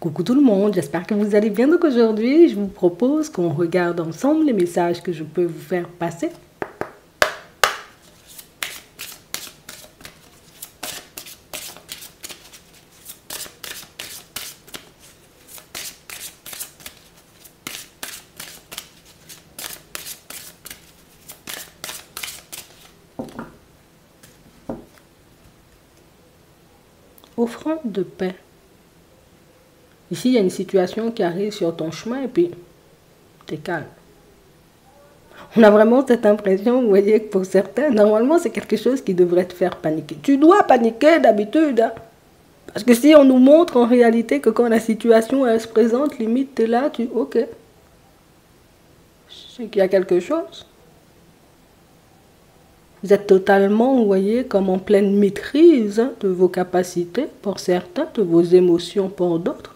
Coucou tout le monde, j'espère que vous allez bien. Donc aujourd'hui, je vous propose qu'on regarde ensemble les messages que je peux vous faire passer. Offrande de paix. Ici, il y a une situation qui arrive sur ton chemin et puis t'es calme. On a vraiment cette impression, vous voyez, que pour certains, normalement, c'est quelque chose qui devrait te faire paniquer. Tu dois paniquer d'habitude, hein? Parce que si on nous montre en réalité que quand la situation elle se présente, limite, t'es là, ok, je sais qu'il y a quelque chose. Vous êtes totalement, vous voyez, comme en pleine maîtrise de vos capacités pour certains, de vos émotions pour d'autres.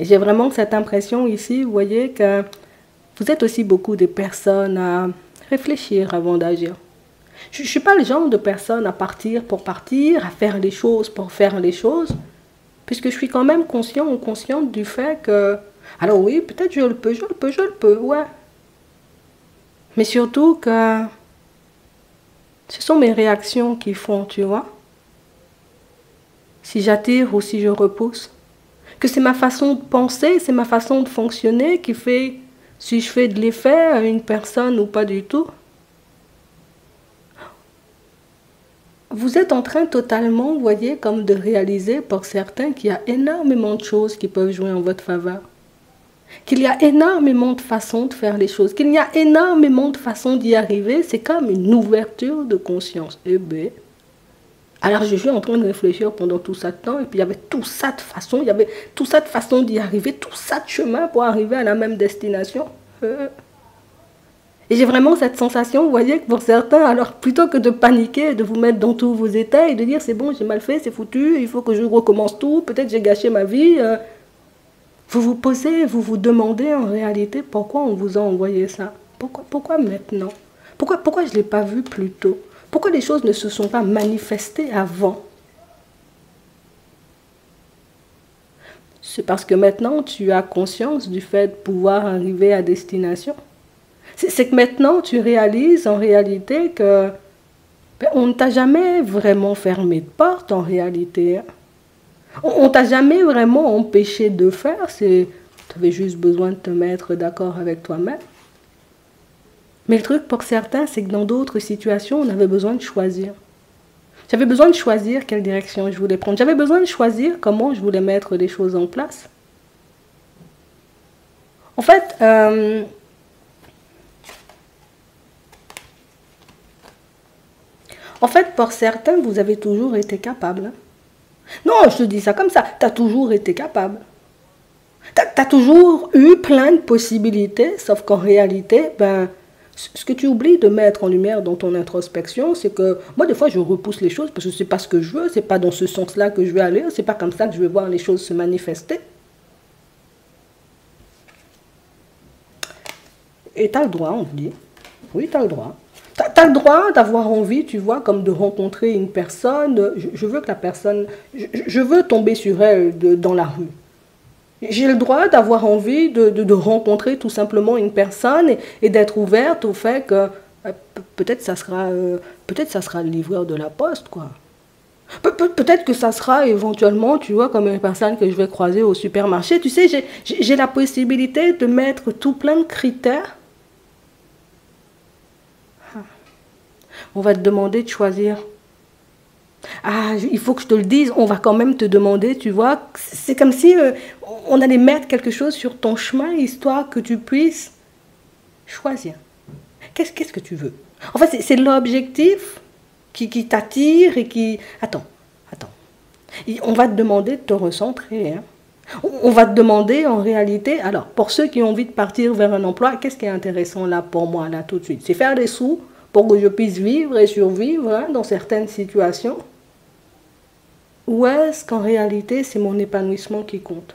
Et j'ai vraiment cette impression ici, vous voyez, que vous êtes aussi beaucoup de personnes à réfléchir avant d'agir. Je ne suis pas le genre de personne à partir pour partir, à faire les choses pour faire les choses, puisque je suis quand même conscient ou consciente du fait que, alors oui, peut-être je le peux, ouais. Mais surtout que ce sont mes réactions qui font, tu vois. Si j'attire ou si je repousse. Que c'est ma façon de penser, c'est ma façon de fonctionner qui fait si je fais de l'effet à une personne ou pas du tout. Vous êtes en train totalement, vous voyez, comme de réaliser pour certains qu'il y a énormément de choses qui peuvent jouer en votre faveur. Qu'il y a énormément de façons de faire les choses, qu'il y a énormément de façons d'y arriver. C'est comme une ouverture de conscience. Eh bien, alors je suis en train de réfléchir pendant tout ça de temps, et puis il y avait tout ça de façon, il y avait tout ça de façon d'y arriver, tout ça de chemin pour arriver à la même destination. Et j'ai vraiment cette sensation, vous voyez, que pour certains, alors plutôt que de paniquer, de vous mettre dans tous vos états et de dire c'est bon, j'ai mal fait, c'est foutu, il faut que je recommence tout, peut-être j'ai gâché ma vie, vous vous posez, vous vous demandez en réalité pourquoi on vous a envoyé ça. Pourquoi maintenant? Pourquoi je ne l'ai pas vu plus tôt? Pourquoi les choses ne se sont pas manifestées avant? C'est parce que maintenant tu as conscience du fait de pouvoir arriver à destination. C'est que maintenant tu réalises en réalité que on ne t'a jamais vraiment fermé de porte en réalité. On ne t'a jamais vraiment empêché de faire, tu avais juste besoin de te mettre d'accord avec toi-même. Mais le truc pour certains, c'est que dans d'autres situations, on avait besoin de choisir. J'avais besoin de choisir quelle direction je voulais prendre. J'avais besoin de choisir comment je voulais mettre les choses en place. En fait, pour certains, vous avez toujours été capable. Non, je te dis ça comme ça. Tu as toujours été capable. Tu as toujours eu plein de possibilités, sauf qu'en réalité, ce que tu oublies de mettre en lumière dans ton introspection, c'est que moi, des fois, je repousse les choses parce que ce n'est pas ce que je veux, ce n'est pas dans ce sens-là que je vais aller, ce n'est pas comme ça que je vais voir les choses se manifester. Et tu as le droit, on te dit. Oui, tu as le droit. Tu as le droit d'avoir envie, tu vois, comme de rencontrer une personne. Je veux que la personne... Je veux tomber sur elle dans la rue. J'ai le droit d'avoir envie de rencontrer tout simplement une personne et d'être ouverte au fait que peut-être ça sera le livreur de la poste, quoi. Peut-être que ça sera éventuellement, tu vois, comme une personne que je vais croiser au supermarché. Tu sais, j'ai la possibilité de mettre tout plein de critères. On va te demander de choisir. Ah, il faut que je te le dise, on va quand même te demander, tu vois. C'est comme si on allait mettre quelque chose sur ton chemin, histoire que tu puisses choisir. Qu'est-ce que tu veux? En fait, c'est l'objectif qui t'attire et qui... Attends. On va te demander de te recentrer. Hein. On va te demander, en réalité... Alors, pour ceux qui ont envie de partir vers un emploi, qu'est-ce qui est intéressant là pour moi, là, tout de suite? C'est faire des sous pour que je puisse vivre et survivre hein, dans certaines situations. Ou est-ce qu'en réalité, c'est mon épanouissement qui compte?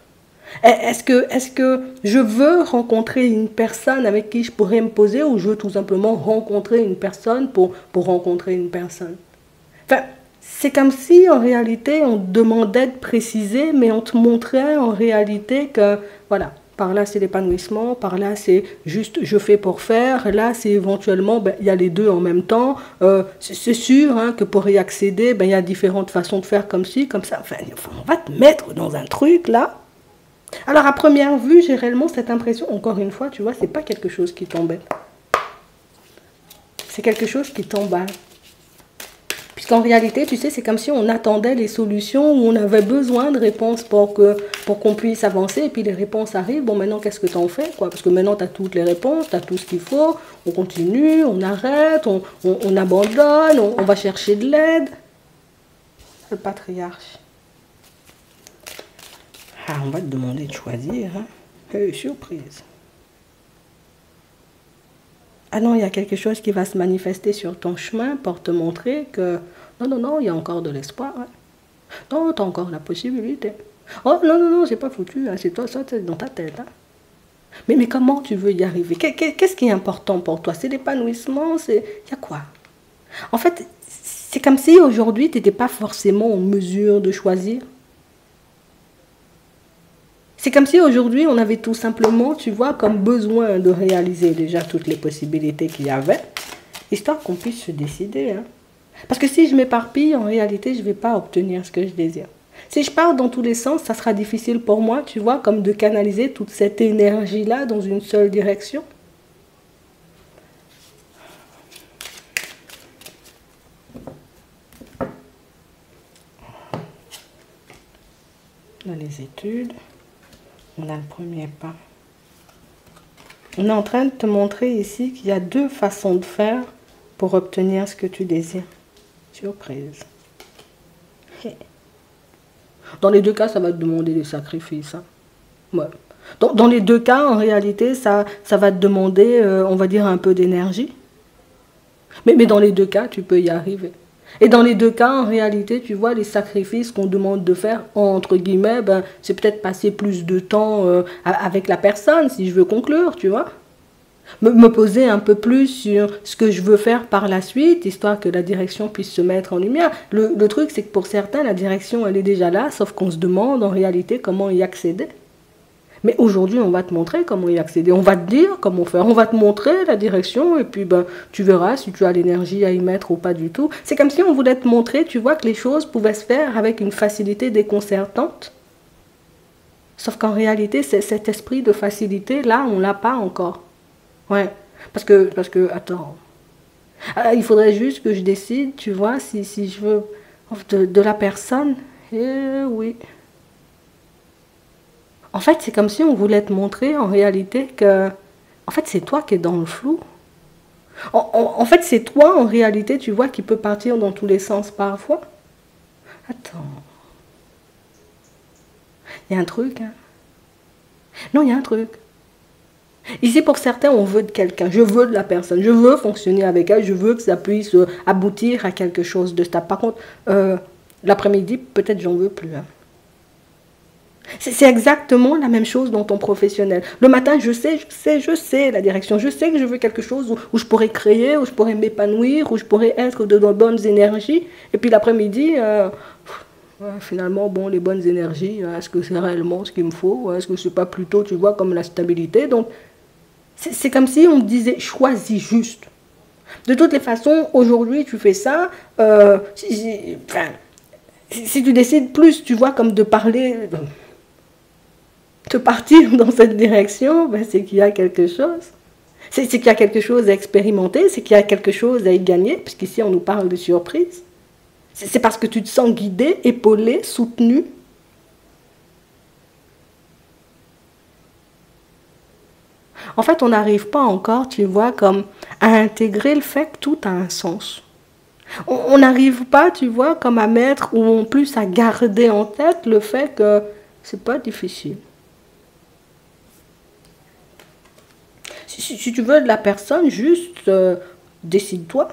Est-ce que je veux rencontrer une personne avec qui je pourrais me poser ou je veux tout simplement rencontrer une personne pour rencontrer une personne? Enfin, C'est comme si en réalité on te demandait de préciser, mais on te montrait en réalité que, voilà, par là c'est l'épanouissement, par là c'est juste je fais pour faire, là c'est éventuellement, ben, il y a les deux en même temps. C'est sûr hein, que pour y accéder, ben, il y a différentes façons de faire comme ci, comme ça. Enfin, on va te mettre dans un truc là. Alors à première vue, j'ai réellement cette impression, encore une fois, tu vois, c'est pas quelque chose qui t'embête. C'est quelque chose qui t'emballe. Puisqu'en réalité, tu sais, c'est comme si on attendait les solutions, où on avait besoin de réponses pour qu'on puisse avancer, et puis les réponses arrivent. Bon, maintenant, qu'est-ce que tu en fais, quoi? Parce que maintenant, tu as toutes les réponses, tu as tout ce qu'il faut, on continue, on arrête, on abandonne, on va chercher de l'aide. Le patriarche. Ah, on va te demander de choisir, hein. Surprise. Ah non, il y a quelque chose qui va se manifester sur ton chemin pour te montrer que non, il y a encore de l'espoir. Hein. Non, tu as encore la possibilité. Oh non, c'est pas foutu, hein, c'est toi, ça, c'est dans ta tête. Hein. Mais comment tu veux y arriver? Qu'est-ce qui est important pour toi? C'est l'épanouissement? Il y a quoi? En fait, c'est comme si aujourd'hui, tu n'étais pas forcément en mesure de choisir. C'est comme si aujourd'hui, on avait tout simplement, tu vois, comme besoin de réaliser déjà toutes les possibilités qu'il y avait, histoire qu'on puisse se décider. Hein. Parce que si je m'éparpille, en réalité, je ne vais pas obtenir ce que je désire. Si je pars dans tous les sens, ça sera difficile pour moi, tu vois, comme de canaliser toute cette énergie-là dans une seule direction. Dans les études... On a le premier pas. On est en train de te montrer ici qu'il y a deux façons de faire pour obtenir ce que tu désires. Surprise. Dans les deux cas, ça va te demander des sacrifices. Hein. Ouais. Dans les deux cas, en réalité, ça va te demander, on va dire, un peu d'énergie. Mais dans les deux cas, tu peux y arriver. Et dans les deux cas, en réalité, tu vois, les sacrifices qu'on demande de faire, entre guillemets, ben, c'est peut-être passer plus de temps avec la personne, si je veux conclure, tu vois. Me poser un peu plus sur ce que je veux faire par la suite, histoire que la direction puisse se mettre en lumière. Le truc, c'est que pour certains, la direction, elle est déjà là, sauf qu'on se demande en réalité comment y accéder. Mais aujourd'hui, on va te montrer comment y accéder. On va te dire comment faire. On va te montrer la direction et puis ben, tu verras si tu as l'énergie à y mettre ou pas du tout. C'est comme si on voulait te montrer, tu vois, que les choses pouvaient se faire avec une facilité déconcertante. Sauf qu'en réalité, cet esprit de facilité, là, on ne l'a pas encore. Ouais. Parce que attends. Il faudrait juste que je décide, tu vois, si je veux de la personne. Eh oui. En fait, c'est comme si on voulait te montrer en réalité que, en fait, c'est toi qui es dans le flou. En fait, c'est toi en réalité, tu vois, qui peut partir dans tous les sens parfois. Attends. Il y a un truc, hein. Non, il y a un truc. Ici, pour certains, on veut de quelqu'un. Je veux de la personne. Je veux fonctionner avec elle. Je veux que ça puisse aboutir à quelque chose de stable. Par contre, l'après-midi, peut-être j'en veux plus. Hein. C'est exactement la même chose dans ton professionnel. Le matin, je sais la direction. Je sais que je veux quelque chose où je pourrais créer, où je pourrais m'épanouir, où je pourrais être de bonnes énergies. Et puis l'après-midi, finalement, bon, les bonnes énergies, est-ce que c'est réellement ce qu'il me faut? Est-ce que c'est pas plutôt, tu vois, comme la stabilité? Donc, c'est comme si on me disait, choisis juste. De toutes les façons, aujourd'hui, tu fais ça. Si tu décides plus, tu vois, comme de parler... de partir dans cette direction, ben c'est qu'il y a quelque chose. C'est qu'il y a quelque chose à expérimenter, c'est qu'il y a quelque chose à y gagner, puisqu'ici on nous parle de surprise. C'est parce que tu te sens guidé, épaulé, soutenu. En fait, on n'arrive pas encore, tu vois, comme à intégrer le fait que tout a un sens. On n'arrive pas, tu vois, comme à mettre, ou en plus à garder en tête le fait que c'est pas difficile. Si tu veux de la personne, juste décide-toi.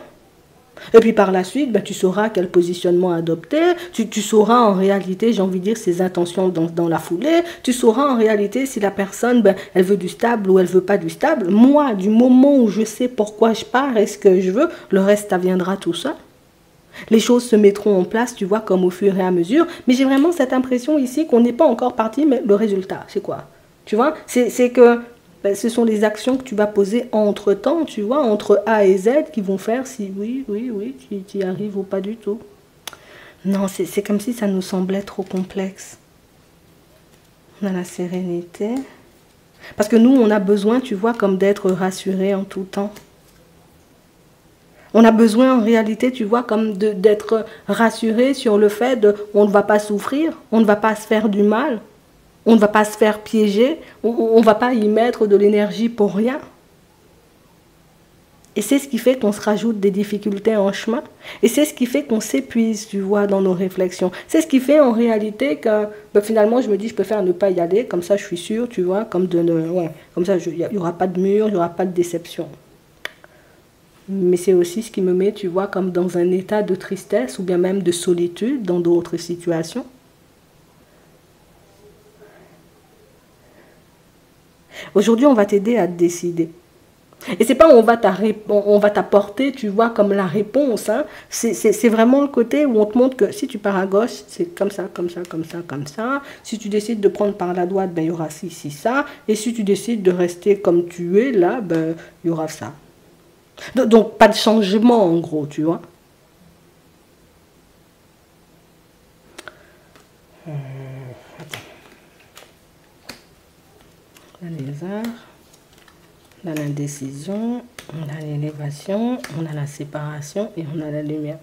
Et puis par la suite, ben, tu sauras quel positionnement adopter. Tu sauras en réalité, j'ai envie de dire, ses intentions dans la foulée. Tu sauras en réalité si la personne, ben, elle veut du stable ou elle veut pas du stable. Moi, du moment où je sais pourquoi je pars et ce que je veux, le reste, ça viendra tout seul. Les choses se mettront en place, tu vois, comme au fur et à mesure. Mais j'ai vraiment cette impression ici qu'on n'est pas encore parti, mais le résultat, c'est quoi? Tu vois, c'est que ben, ce sont les actions que tu vas poser entre-temps, tu vois, entre A et Z qui vont faire si oui, oui, oui, tu y arrives ou pas du tout. Non, c'est comme si ça nous semblait trop complexe. On a la sérénité. Parce que nous, on a besoin, tu vois, comme d'être rassurés en tout temps. On a besoin en réalité, tu vois, comme d'être rassuré sur le fait de on ne va pas souffrir, on ne va pas se faire du mal, on ne va pas se faire piéger, on ne va pas y mettre de l'énergie pour rien. Et c'est ce qui fait qu'on se rajoute des difficultés en chemin. Et c'est ce qui fait qu'on s'épuise, tu vois, dans nos réflexions. C'est ce qui fait en réalité que ben, finalement, je me dis, je préfère ne pas y aller, comme ça je suis sûre, tu vois, comme comme ça il n'y aura pas de mur, il n'y aura pas de déception. Mais c'est aussi ce qui me met, tu vois, comme dans un état de tristesse ou bien même de solitude dans d'autres situations. Aujourd'hui, on va t'aider à te décider. Et c'est pas on va t'apporter, tu vois, comme la réponse. Hein. C'est vraiment le côté où on te montre que si tu pars à gauche, c'est comme ça, comme ça, comme ça, comme ça. Si tu décides de prendre par la droite, ben, il y aura ci, ci, ça. Et si tu décides de rester comme tu es, là, ben, il y aura ça. Donc, pas de changement, en gros, tu vois. On a les arts, on a l'indécision, on a l'élévation, on a la séparation et on a la lumière.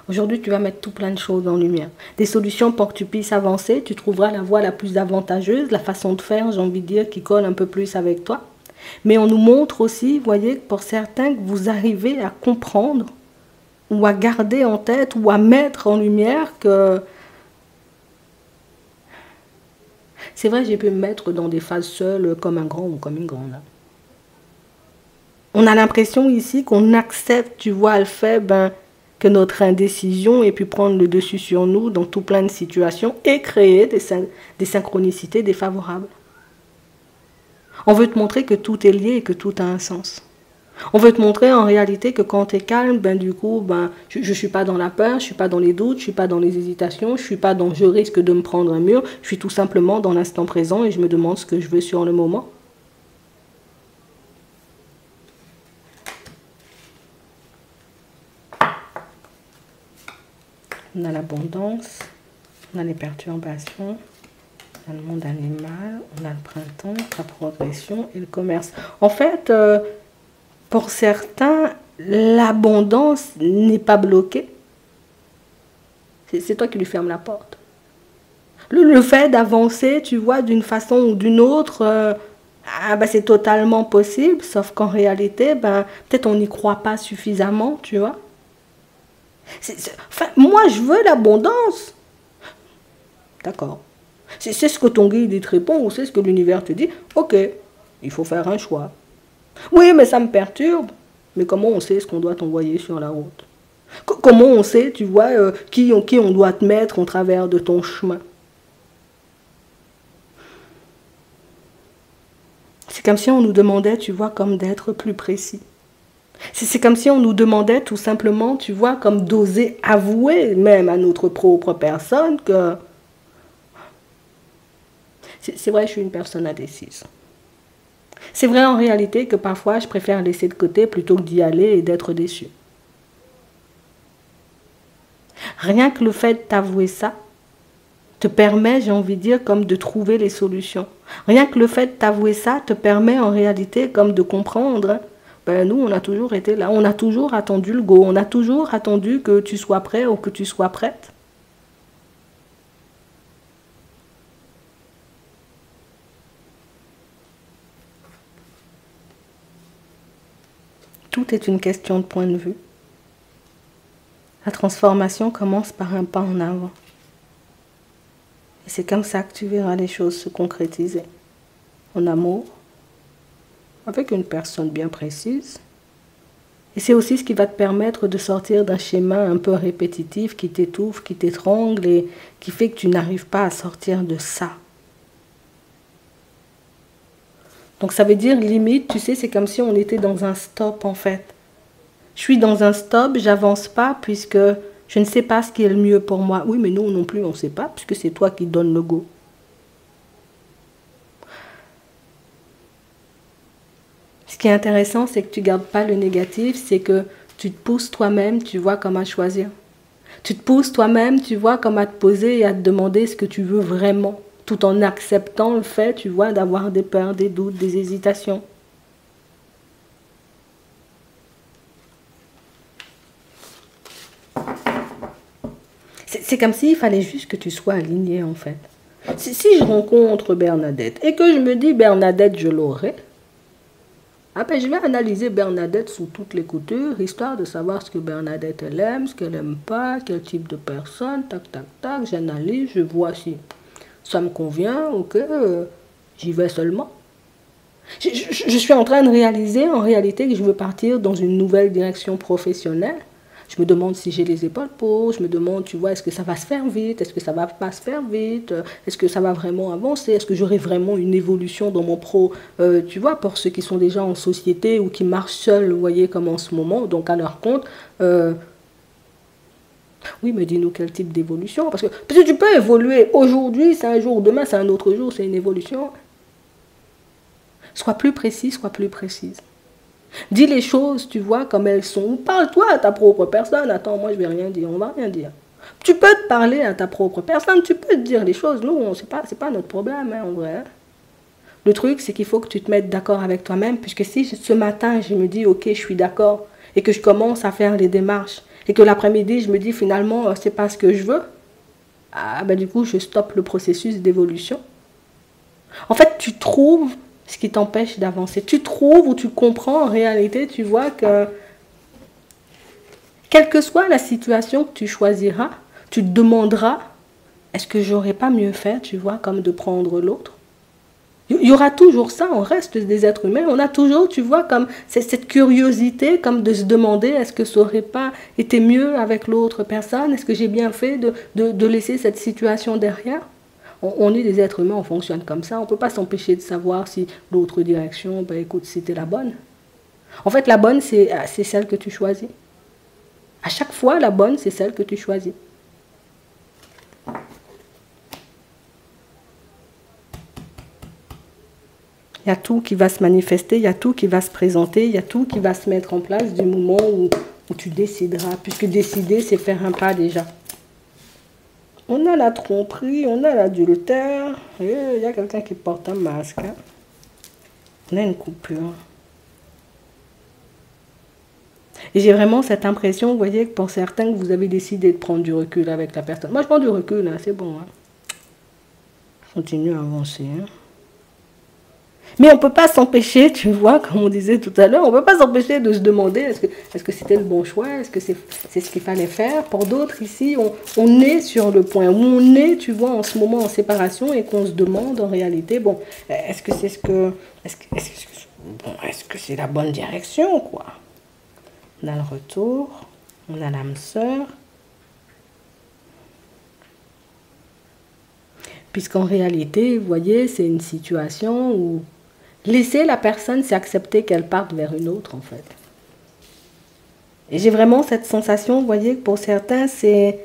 Aujourd'hui, tu vas mettre tout plein de choses en lumière. Des solutions pour que tu puisses avancer. Tu trouveras la voie la plus avantageuse, la façon de faire, j'ai envie de dire, qui colle un peu plus avec toi. Mais on nous montre aussi, vous voyez, pour certains, que vous arrivez à comprendre ou à garder en tête ou à mettre en lumière que... C'est vrai, j'ai pu me mettre dans des phases seules comme un grand ou comme une grande. On a l'impression ici qu'on accepte, tu vois, le fait que notre indécision ait pu prendre le dessus sur nous dans tout plein de situations et créer des synchronicités défavorables. On veut te montrer que tout est lié et que tout a un sens. On veut te montrer en réalité que quand tu es calme, du coup, je ne suis pas dans la peur, je ne suis pas dans les doutes, je ne suis pas dans les hésitations, je ne suis pas dans je risque de me prendre un mur, je suis tout simplement dans l'instant présent et je me demande ce que je veux sur le moment. On a l'abondance, on a les perturbations, on a le monde animal, on a le printemps, la progression et le commerce. En fait, pour certains, l'abondance n'est pas bloquée. C'est toi qui lui fermes la porte. Le fait d'avancer, tu vois, d'une façon ou d'une autre, c'est totalement possible, sauf qu'en réalité, peut-être on n'y croit pas suffisamment, tu vois. Enfin, moi, je veux l'abondance. D'accord. C'est ce que ton guide te répond ou c'est ce que l'univers te dit. Ok, il faut faire un choix. Oui, mais ça me perturbe. Mais comment on sait ce qu'on doit t'envoyer sur la route? Comment on sait, tu vois, qui on doit te mettre en travers de ton chemin? C'est comme si on nous demandait, tu vois, comme d'être plus précis. C'est comme si on nous demandait tout simplement, tu vois, comme d'oser avouer même à notre propre personne que... C'est vrai, je suis une personne indécise. C'est vrai en réalité que parfois je préfère laisser de côté plutôt que d'y aller et d'être déçu. Rien que le fait de t'avouer ça te permet, j'ai envie de dire, comme de trouver les solutions. Rien que le fait de t'avouer ça te permet en réalité comme de comprendre. Nous, on a toujours été là, on a toujours attendu le go, on a toujours attendu que tu sois prêt ou que tu sois prête. Tout est une question de point de vue. La transformation commence par un pas en avant. Et c'est comme ça que tu verras les choses se concrétiser. En amour, avec une personne bien précise. Et c'est aussi ce qui va te permettre de sortir d'un schéma un peu répétitif qui t'étouffe, qui t'étrangle et qui fait que tu n'arrives pas à sortir de ça. Donc ça veut dire limite, tu sais, c'est comme si on était dans un stop en fait. Je suis dans un stop, j'avance pas puisque je ne sais pas ce qui est le mieux pour moi. Oui, mais nous non plus, on ne sait pas, puisque c'est toi qui donnes le go. Ce qui est intéressant, c'est que tu ne gardes pas le négatif, c'est que tu te pousses toi-même, tu vois, comme à choisir. Tu te pousses toi-même, tu vois, comme à te poser et à te demander ce que tu veux vraiment, tout en acceptant le fait, tu vois, d'avoir des peurs, des doutes, des hésitations. C'est comme s'il fallait juste que tu sois aligné, en fait. Si je rencontre Bernadette et que je me dis Bernadette, je l'aurai, ah ben, je vais analyser Bernadette sous toutes les coutures, histoire de savoir ce que Bernadette elle aime, ce qu'elle n'aime pas, quel type de personne, tac, tac, tac, j'analyse, je vois si ça me convient ou que j'y vais seulement. Je suis en train de réaliser en réalité que je veux partir dans une nouvelle direction professionnelle. Je me demande si j'ai les épaules pour, je me demande, tu vois, est-ce que ça va se faire vite, est-ce que ça va pas se faire vite, est-ce que ça va vraiment avancer, est-ce que j'aurai vraiment une évolution dans mon pro, tu vois, pour ceux qui sont déjà en société ou qui marchent seuls, vous voyez, comme en ce moment, donc à leur compte. Oui, mais dis-nous quel type d'évolution, parce que tu peux évoluer aujourd'hui, c'est un jour, demain c'est un autre jour, c'est une évolution. Sois plus précis, sois plus précise. Dis les choses, tu vois, comme elles sont. Parle-toi à ta propre personne. Attends, moi, je vais rien dire. On va rien dire. Tu peux te parler à ta propre personne. Tu peux te dire les choses. Nous, c'est pas notre problème, hein, en vrai. Le truc, c'est qu'il faut que tu te mettes d'accord avec toi-même. Puisque si ce matin, je me dis, ok, je suis d'accord, et que je commence à faire les démarches, et que l'après-midi, je me dis, finalement, c'est pas ce que je veux, ah, ben, du coup, je stoppe le processus d'évolution. En fait, tu trouves ce qui t'empêche d'avancer. Tu trouves ou tu comprends en réalité, tu vois que quelle que soit la situation que tu choisiras, tu te demanderas, est-ce que j'aurais pas mieux fait, tu vois, comme de prendre l'autre? Il y aura toujours ça, on reste des êtres humains, on a toujours, tu vois, comme cette curiosité, comme de se demander, est-ce que ça aurait pas été mieux avec l'autre personne? Est-ce que j'ai bien fait de laisser cette situation derrière? On est des êtres humains, on fonctionne comme ça. On ne peut pas s'empêcher de savoir si l'autre direction, ben écoute, c'était la bonne. En fait, la bonne, c'est celle que tu choisis. À chaque fois, la bonne, c'est celle que tu choisis. Il y a tout qui va se manifester, il y a tout qui va se présenter, il y a tout qui va se mettre en place du moment où tu décideras. Puisque décider, c'est faire un pas déjà. On a la tromperie, on a l'adultère. Il y a quelqu'un qui porte un masque. Hein. On a une coupure. Et j'ai vraiment cette impression, vous voyez, que pour certains, que vous avez décidé de prendre du recul avec la personne. Moi, je prends du recul, hein, c'est bon. Hein. Continue à avancer. Hein. Mais on ne peut pas s'empêcher, tu vois, comme on disait tout à l'heure, on ne peut pas s'empêcher de se demander est-ce que c'était le bon choix, est-ce que c'est ce qu'il fallait faire. Pour d'autres, ici, on est sur le point où on est, tu vois, en ce moment en séparation et qu'on se demande en réalité, bon, est-ce que c'est est-ce que c'est la bonne direction, quoi. On a le retour, on a l'âme sœur. Puisqu'en réalité, vous voyez, c'est une situation où laisser la personne, c'est accepter qu'elle parte vers une autre, en fait. Et j'ai vraiment cette sensation, vous voyez, que pour certains, c'est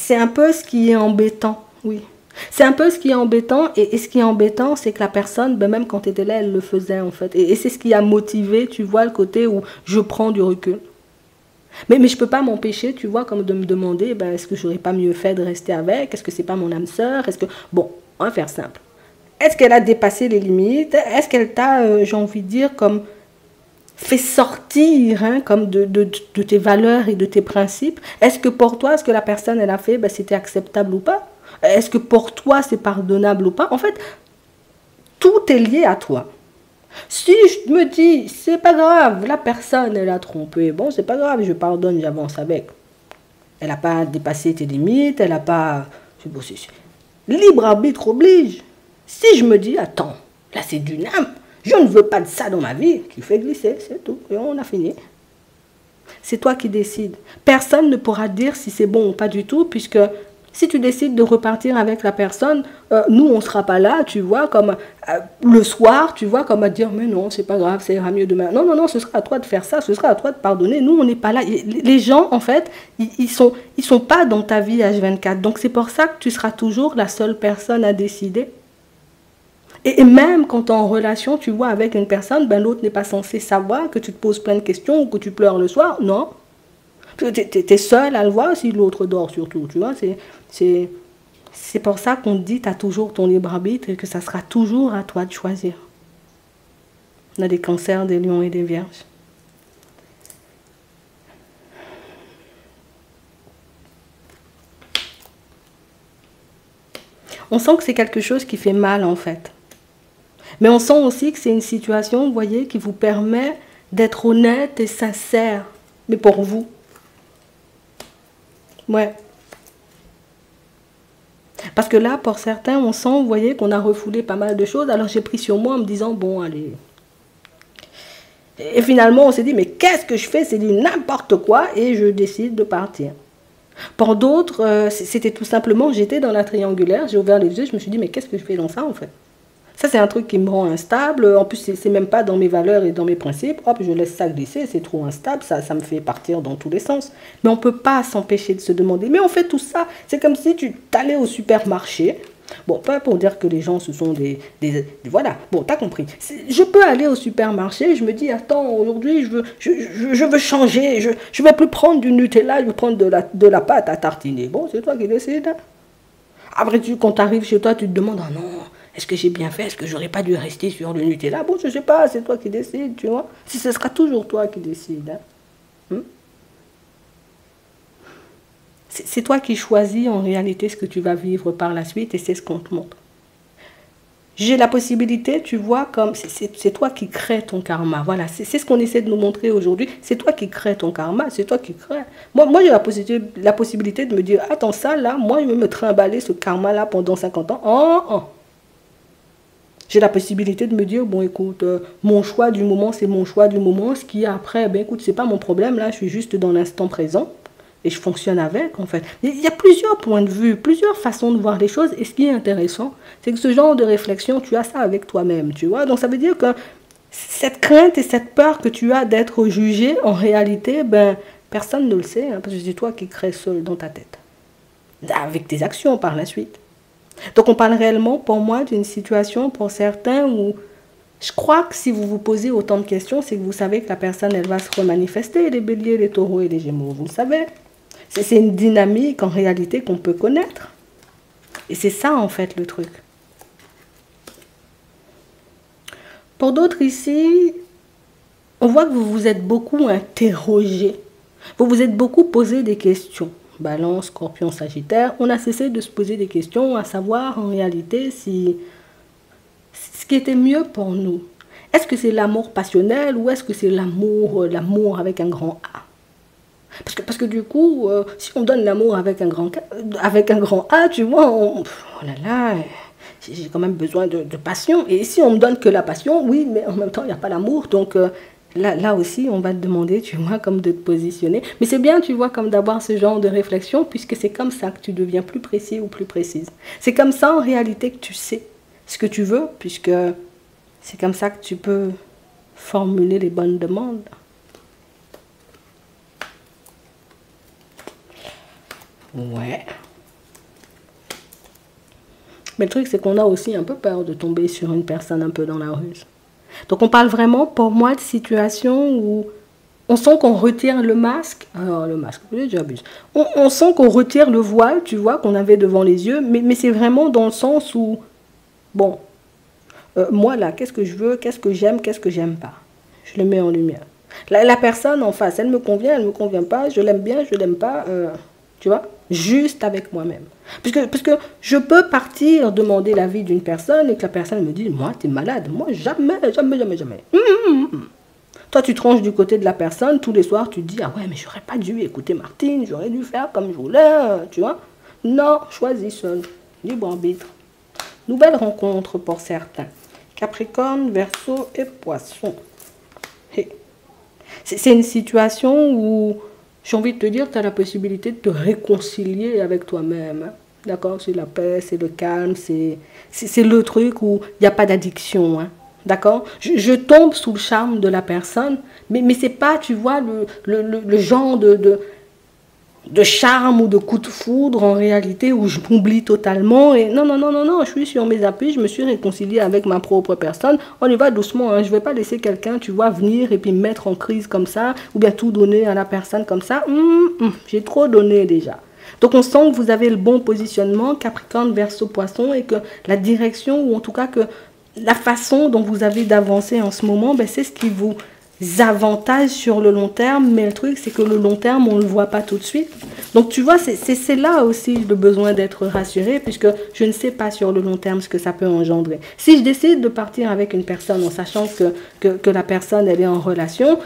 un peu ce qui est embêtant, oui. C'est un peu ce qui est embêtant, et ce qui est embêtant, c'est que la personne, ben même quand tu étais là, elle le faisait, en fait. Et c'est ce qui a motivé, tu vois, le côté où je prends du recul. Mais je ne peux pas m'empêcher, tu vois, comme de me demander, ben, est-ce que j'aurais pas mieux fait de rester avec? Est-ce que c'est pas mon âme sœur? Est-ce que... Bon, on va faire simple. Est-ce qu'elle a dépassé les limites? Est-ce qu'elle t'a, j'ai envie de dire, comme fait sortir hein, comme de tes valeurs et de tes principes? Est-ce que pour toi, ce que la personne elle a fait, ben, c'était acceptable ou pas? Est-ce que pour toi, c'est pardonnable ou pas? En fait, tout est lié à toi. Si je me dis, c'est pas grave, la personne, elle a trompé, bon, c'est pas grave, je pardonne, j'avance avec. Elle n'a pas dépassé tes limites, elle n'a pas... Libre arbitre oblige. Si je me dis, attends, là c'est d'une âme, je ne veux pas de ça dans ma vie, tu fais glisser, c'est tout, et on a fini. C'est toi qui décides. Personne ne pourra dire si c'est bon ou pas du tout, puisque Si tu décides de repartir avec la personne, nous, on ne sera pas là, tu vois, comme le soir, tu vois, comme à dire, mais non, c'est pas grave, ça ira mieux demain. Non, non, non, ce sera à toi de faire ça, ce sera à toi de pardonner. Nous, on n'est pas là. Les gens, en fait, ils sont pas dans ta vie H24. Donc, c'est pour ça que tu seras toujours la seule personne à décider. Et même quand tu es en relation, tu vois, avec une personne, ben, l'autre n'est pas censé savoir que tu te poses plein de questions ou que tu pleures le soir. Non. Tu es seul à le voir si l'autre dort surtout, tu vois. C'est pour ça qu'on te dit tu as toujours ton libre arbitre et que ça sera toujours à toi de choisir. On a des cancers, des lions et des vierges. On sent que c'est quelque chose qui fait mal en fait. Mais on sent aussi que c'est une situation, vous voyez, qui vous permet d'être honnête et sincère. Mais pour vous. Ouais. Parce que là, pour certains, on sent, vous voyez, qu'on a refoulé pas mal de choses. Alors j'ai pris sur moi en me disant, bon, allez. Et finalement, on s'est dit, mais qu'est-ce que je fais? C'est du n'importe quoi et je décide de partir. Pour d'autres, c'était tout simplement, j'étais dans la triangulaire, j'ai ouvert les yeux, je me suis dit, mais qu'est-ce que je fais dans ça en fait? Ça, c'est un truc qui me rend instable. En plus, c'est même pas dans mes valeurs et dans mes principes. Hop, je laisse ça glisser, c'est trop instable, ça me fait partir dans tous les sens. Mais on ne peut pas s'empêcher de se demander. Mais on fait tout ça. C'est comme si tu t'allais au supermarché. Bon, pas pour dire que les gens, ce sont voilà, bon, t'as compris. Je peux aller au supermarché, je me dis, attends, aujourd'hui, je veux changer. Je ne vais plus prendre du Nutella, je vais prendre de la pâte à tartiner. Bon, c'est toi qui décides. Après, quand tu arrives chez toi, tu te demandes, ah non, est-ce que j'ai bien fait? Est-ce que j'aurais pas dû rester sur le Nutella? Bon, je sais pas, c'est toi qui décides, tu vois. Si ce sera toujours toi qui décides. Hein. C'est toi qui choisis en réalité ce que tu vas vivre par la suite et c'est ce qu'on te montre. J'ai la possibilité, tu vois, comme c'est toi qui crées ton karma. Voilà, c'est ce qu'on essaie de nous montrer aujourd'hui. C'est toi qui crées ton karma, c'est toi qui crées. Moi j'ai la possibilité de me dire, attends, ça là, moi je vais me trimballer ce karma-là pendant 50 ans. Oh. J'ai la possibilité de me dire, bon écoute, mon choix du moment, c'est mon choix du moment. Ce qui est après, ben écoute, c'est pas mon problème, là, je suis juste dans l'instant présent. Et je fonctionne avec, en fait. Il y a plusieurs points de vue, plusieurs façons de voir les choses. Et ce qui est intéressant, c'est que ce genre de réflexion, tu as ça avec toi-même, tu vois. Donc ça veut dire que cette crainte et cette peur que tu as d'être jugé, en réalité, ben, personne ne le sait, hein, parce que c'est toi qui crées seul dans ta tête. Avec tes actions par la suite. Donc on parle réellement, pour moi, d'une situation, pour certains, où je crois que si vous vous posez autant de questions, c'est que vous savez que la personne, elle va se remanifester, les béliers, les taureaux et les gémeaux, vous le savez. C'est une dynamique, en réalité, qu'on peut connaître. Et c'est ça, en fait, le truc. Pour d'autres ici, on voit que vous vous êtes beaucoup interrogé. Vous vous êtes beaucoup posé des questions. Balance, Scorpion, Sagittaire. On a cessé de se poser des questions, à savoir, en réalité, si ce qui était mieux pour nous. Est-ce que c'est l'amour passionnel ou est-ce que c'est l'amour avec un grand A? Parce que du coup, si on donne l'amour avec un grand A, tu vois, oh là là, j'ai quand même besoin de passion. Et si on me donne que la passion, oui, mais en même temps, il n'y a pas l'amour. Donc là aussi, on va te demander, tu vois, comme de te positionner. Mais c'est bien, tu vois, comme d'avoir ce genre de réflexion, puisque c'est comme ça que tu deviens plus précis ou plus précise. C'est comme ça, en réalité, que tu sais ce que tu veux, puisque c'est comme ça que tu peux formuler les bonnes demandes. Ouais. Mais le truc, c'est qu'on a aussi un peu peur de tomber sur une personne un peu dans la ruse. Donc on parle vraiment, pour moi, de situations où on sent qu'on retire le masque. Alors le masque, j'abuse. On sent qu'on retire le voile, tu vois, qu'on avait devant les yeux. Mais c'est vraiment dans le sens où, bon, moi là, qu'est-ce que je veux, qu'est-ce que j'aime pas. Je le mets en lumière. La personne en face, elle me convient pas, je l'aime bien, je l'aime pas, tu vois, juste avec moi-même. Puisque je peux partir demander l'avis d'une personne et que la personne me dit, moi, t'es malade, moi, jamais. Toi, tu tranches du côté de la personne, tous les soirs, tu te dis, ah ouais, mais j'aurais pas dû écouter Martine, j'aurais dû faire comme je voulais, tu vois. Non, choisis seul, libre arbitre. Nouvelle rencontre pour certains. Capricorne, Verseau et Poisson. Hey. C'est une situation où, j'ai envie de te dire, tu as la possibilité de te réconcilier avec toi-même. D'accord? C'est la paix, c'est le calme, c'est le truc où il n'y a pas d'addiction. Hein. D'accord? Je tombe sous le charme de la personne, mais ce n'est pas, tu vois, le genre de charme ou de coup de foudre en réalité où je m'oublie totalement. Et non, non, non, non, non, je suis sur mes appuis, je me suis réconciliée avec ma propre personne. On y va doucement, hein. Je ne vais pas laisser quelqu'un, tu vois, venir et puis me mettre en crise comme ça, ou bien tout donner à la personne comme ça. J'ai trop donné déjà. Donc on sent que vous avez le bon positionnement, Capricorne, Verseau, Poisson, et que la direction, ou en tout cas que la façon dont vous avez d'avancer en ce moment, ben, c'est ce qui vous avantage sur le long terme. Mais le truc, c'est que le long terme, on ne le voit pas tout de suite. Donc tu vois, c'est là aussi le besoin d'être rassuré, puisque je ne sais pas sur le long terme ce que ça peut engendrer. Si je décide de partir avec une personne en sachant que la personne, elle est en relation,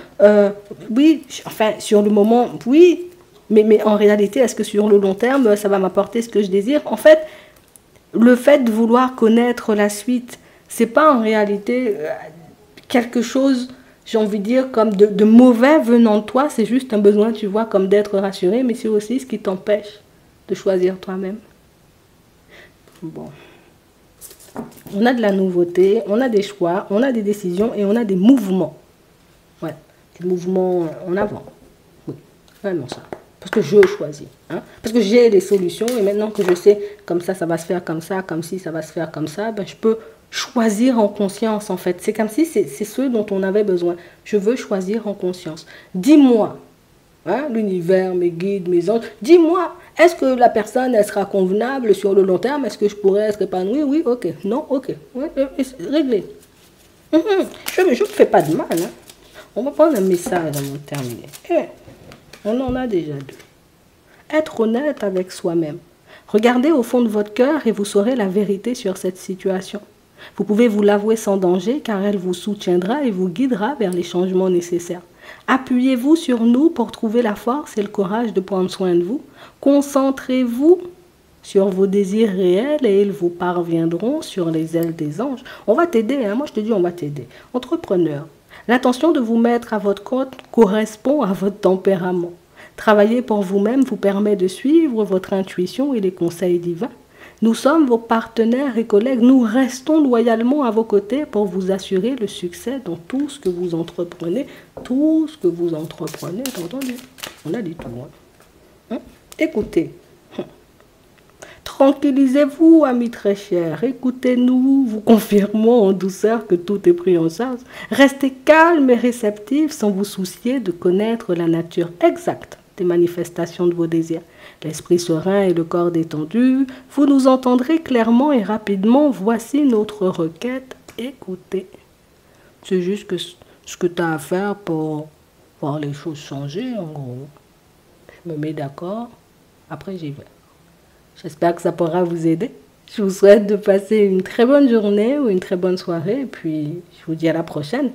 oui, enfin, sur le moment, oui. Mais en réalité, est-ce que sur le long terme, ça va m'apporter ce que je désire? En fait, le fait de vouloir connaître la suite, c'est pas en réalité quelque chose, j'ai envie de dire, comme de mauvais venant de toi. C'est juste un besoin, tu vois, comme d'être rassuré, mais c'est aussi ce qui t'empêche de choisir toi-même. Bon. On a de la nouveauté, on a des choix, on a des décisions et on a des mouvements. Ouais, des mouvements en avant. Oui, vraiment ça. Parce que je choisis. Hein? Parce que j'ai des solutions et maintenant que je sais comme ça va se faire comme ça, comme si ça va se faire comme ça, ben je peux choisir en conscience en fait. C'est comme si c'est ce dont on avait besoin. Je veux choisir en conscience. Dis-moi, hein, l'univers, mes guides, mes anges, dis-moi, est-ce que la personne, elle sera convenable sur le long terme? Est-ce que je pourrais être épanoui? Oui, ok. Non, ok. Ouais, réglé. Je ne fais pas de mal. Hein. On va prendre un message avant de terminer. On en a déjà deux. Être honnête avec soi-même. Regardez au fond de votre cœur et vous saurez la vérité sur cette situation. Vous pouvez vous l'avouer sans danger car elle vous soutiendra et vous guidera vers les changements nécessaires. Appuyez-vous sur nous pour trouver la force et le courage de prendre soin de vous. Concentrez-vous sur vos désirs réels et ils vous parviendront sur les ailes des anges. On va t'aider, hein? Moi je te dis on va t'aider. Entrepreneur. L'intention de vous mettre à votre compte correspond à votre tempérament. Travailler pour vous-même vous permet de suivre votre intuition et les conseils divins. Nous sommes vos partenaires et collègues. Nous restons loyalement à vos côtés pour vous assurer le succès dans tout ce que vous entreprenez. Tout ce que vous entreprenez, t'as entendu? On a dit tout. Hein? Écoutez. Tranquillisez-vous, amis très chers. Écoutez-nous, vous confirmons en douceur que tout est pris en charge. Restez calme et réceptif sans vous soucier de connaître la nature exacte des manifestations de vos désirs. L'esprit serein et le corps détendu, vous nous entendrez clairement et rapidement. Voici notre requête. Écoutez. C'est juste que ce que tu as à faire pour voir les choses changer, en gros. Je me mets d'accord. Après, j'y vais. J'espère que ça pourra vous aider. Je vous souhaite de passer une très bonne journée ou une très bonne soirée. Et puis, je vous dis à la prochaine.